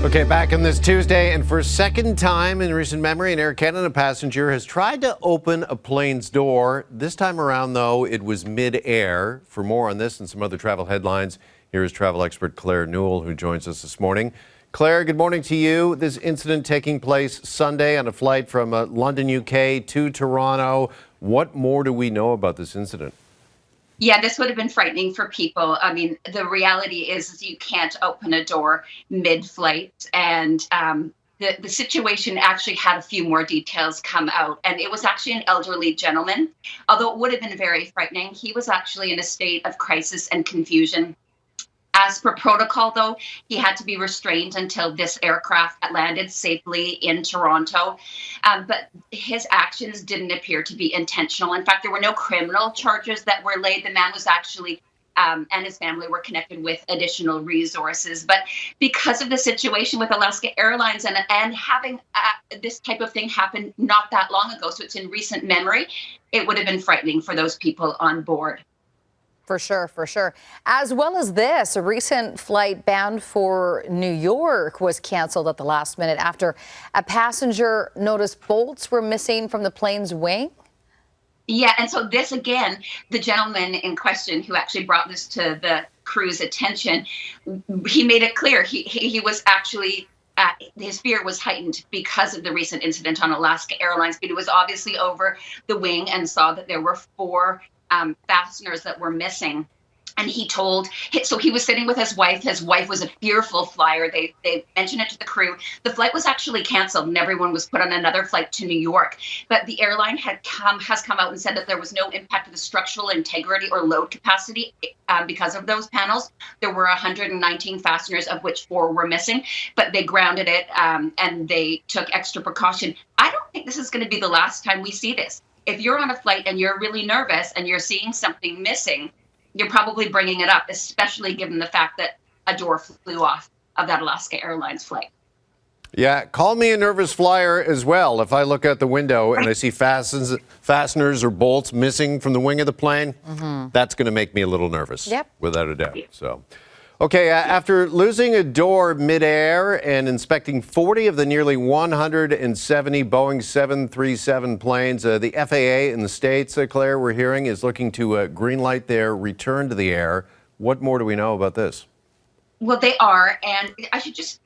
Okay, back on this Tuesday, and for a second time in recent memory, an Air Canada passenger has tried to open a plane's door. This time around, though, it was mid-air. For more on this and some other travel headlines, here is travel expert Claire Newell, who joins us this morning. Claire, good morning to you. This incident taking place Sunday on a flight from London, UK to Toronto. What more do we know about this incident? Yeah, this would have been frightening for people. I mean, the reality is you can't open a door mid-flight. And the situation actually had a few more details come out. And it was actually an elderly gentleman. Although it would have been very frightening, he was actually in a state of crisis and confusion. As per protocol, though, he had to be restrained until this aircraft landed safely in Toronto. But his actions didn't appear to be intentional. In fact, there were no criminal charges that were laid. The man was actually and his family were connected with additional resources. But because of the situation with Alaska Airlines and having this type of thing happen not that long ago, so it's in recent memory, it would have been frightening for those people on board. For sure, for sure. As well as this, a recent flight bound for New York was canceled at the last minute after a passenger noticed bolts were missing from the plane's wing. Yeah, and so this again, the gentleman in question who actually brought this to the crew's attention, he made it clear he was actually his fear was heightened because of the recent incident on Alaska Airlines, but he was obviously over the wing and saw that there were four fasteners that were missing. And so he was sitting with his wife. His wife was a fearful flyer. They mentioned it to the crew. The flight was actually canceled and everyone was put on another flight to New York. But the airline has come out and said that there was no impact to the structural integrity or load capacity because of those panels. There were 119 fasteners, of which 4 were missing, but they grounded it and they took extra precaution. I don't think this is going to be the last time we see this. If you're on a flight and you're really nervous and you're seeing something missing, you're probably bringing it up, especially given the fact that a door flew off of that Alaska Airlines flight. Yeah, call me a nervous flyer as well. If I look out the window and I see fasteners or bolts missing from the wing of the plane, that's going to make me a little nervous, without a doubt. So, okay, after losing a door midair and inspecting 40 of the nearly 170 Boeing 737 planes, the FAA in the States, Claire, we're hearing, is looking to greenlight their return to the air. What more do we know about this? Well, they are, and I should just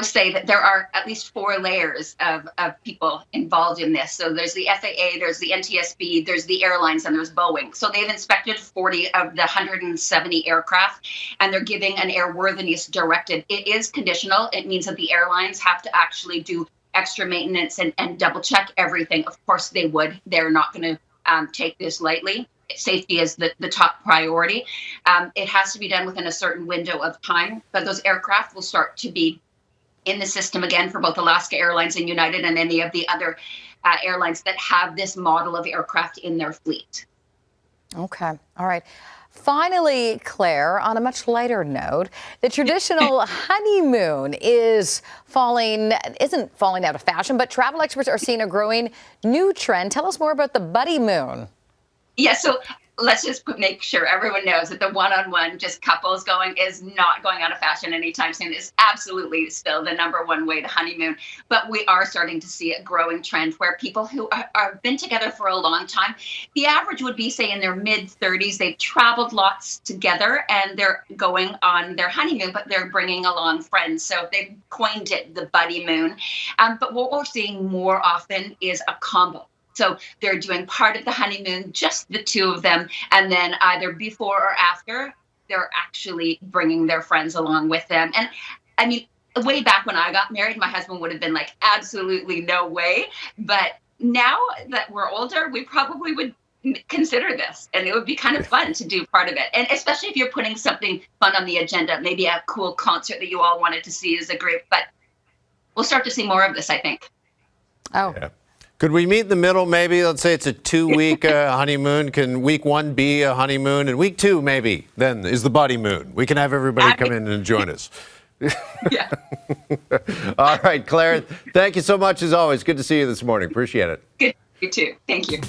say that there are at least 4 layers of people involved in this. So there's the FAA, there's the NTSB, there's the airlines, and there's Boeing. So they've inspected 40 of the 170 aircraft, and they're giving an airworthiness directive. It is conditional. It means that the airlines have to actually do extra maintenance and double check everything. Of course they would. They're not going to take this lightly. Safety is the top priority. It has to be done within a certain window of time, but those aircraft will start to be in the system again for both Alaska Airlines and United and any of the other airlines that have this model of aircraft in their fleet. Okay. All right. Finally, Claire, on a much lighter note, the traditional honeymoon isn't falling out of fashion, but travel experts are seeing a growing new trend. Tell us more about the Buddymoon. Yeah, so let's just make sure everyone knows that the one-on-one, just couples going, is not going out of fashion anytime soon. It's absolutely still the #1 way to honeymoon. But we are starting to see a growing trend where people who are been together for a long time, the average would be, say, in their mid-30s, they've traveled lots together and they're going on their honeymoon, but they're bringing along friends. So they've coined it the Buddymoon. But what we're seeing more often is a combo. So they're doing part of the honeymoon, just the two of them, and then either before or after, they're actually bringing their friends along with them. And I mean, way back when I got married, my husband would have been like, absolutely no way. But now that we're older, we probably would consider this, and it would be kind of fun to do part of it. And especially if you're putting something fun on the agenda, maybe a cool concert that you all wanted to see as a group. But we'll start to see more of this, I think. Oh. Yeah. Could we meet in the middle, maybe? Let's say it's a 2-week honeymoon. Can week 1 be a honeymoon? And week 2, maybe, then is the Buddymoon. We can have everybody come in and join us. Yeah. All right, Claire, thank you so much as always. Good to see you this morning. Appreciate it. Good. You too. Thank you.